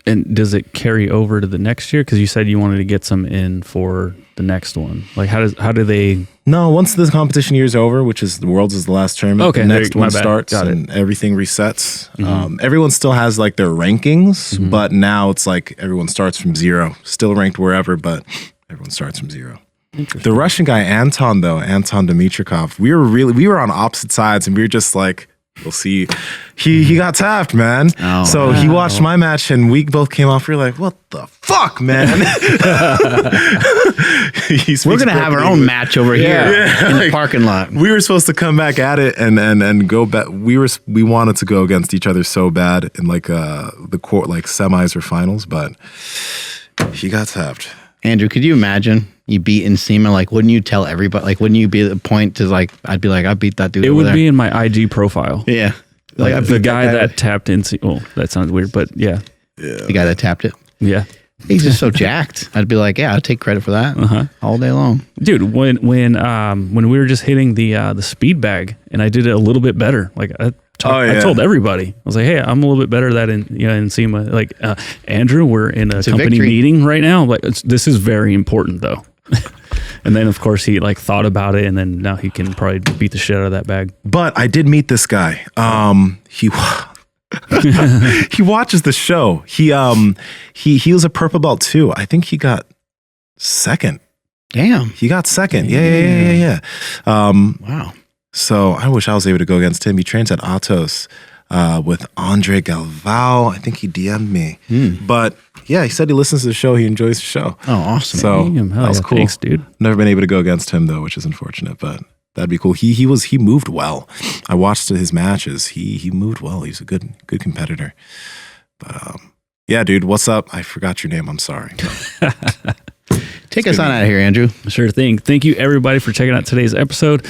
And does it carry over to the next year? Because you said you wanted to get some in for the next one. Like how do they? No, once this competition year is over, which is the Worlds is the last tournament, the next one starts and everything resets. Everyone still has like their rankings, but now it's like everyone starts from zero. Still ranked wherever, but everyone starts from zero. The Russian guy Anton Dimitrikov, we were on opposite sides, and we were just like, we'll see. He got tapped, man. Oh, so he watched my match, and we both came off. We were like, "What the fuck, man?" We're gonna have our own match over here in the parking lot. We were supposed to come back at it and go back. We wanted to go against each other so bad in like the court, like semis or finals, but he got tapped. Andrew, could you imagine you beat Nsima? Like, wouldn't you tell everybody? Like, wouldn't you be at the point to like, I'd be like, I beat that dude. It would be in my IG profile. Yeah. Like the guy that tapped Nsima. Well, that sounds weird, but yeah. The guy that tapped it. Yeah. He's just so jacked. I'd be like, yeah, I'll take credit for that all day long. Dude, when we were just hitting the speed bag and I did it a little bit better. Like I told everybody. I was like, hey, I'm a little bit better at that in Nsima. Like, Andrew, we're in a company meeting right now. Like, this is very important though. And then of course he like thought about it, and then now he can probably beat the shit out of that bag. But I did meet this guy. He watches the show. He was a purple belt too. I think he got second. Damn. He got second. Yeah. Wow. So I wish I was able to go against him. He trains at Atos with Andre Galvao. I think he DM'd me. But yeah, he said he listens to the show. He enjoys the show. Oh, awesome. So that was cool. Thanks, dude. Never been able to go against him though, which is unfortunate, but that'd be cool. He moved well. I watched his matches. He moved well. He's a good competitor. But yeah, dude, what's up? I forgot your name. I'm sorry. Take us on out of here, Andrew. Sure thing. Thank you, everybody, for checking out today's episode.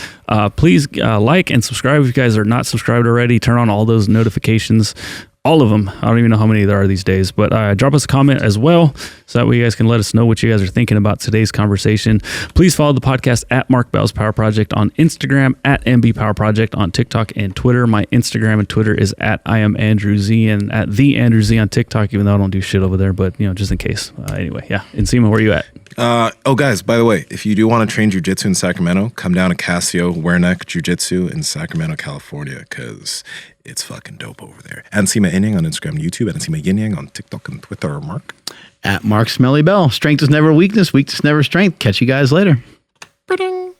Please like and subscribe if you guys are not subscribed already. Turn on all those notifications. All of them. I don't even know how many there are these days, but drop us a comment as well so that way you guys can let us know what you guys are thinking about today's conversation. Please follow the podcast at Mark Bell's Power Project on Instagram, at MB Power Project on TikTok and Twitter. My Instagram and Twitter is at I am Andrew Z and at the Andrew Z on TikTok, even though I don't do shit over there, but just in case. Anyway, yeah. Nsima, where are you at? Guys, by the way, if you do want to train jiu-jitsu in Sacramento, come down to Casio Werneck Jiu-Jitsu in Sacramento, California, because it's fucking dope over there. And Nsima Inyang on Instagram and YouTube, and Nsima Inyang on TikTok and Twitter. Mark? At Mark Smelly Bell. Strength is never weakness, weakness never strength. Catch you guys later. Ba-ding.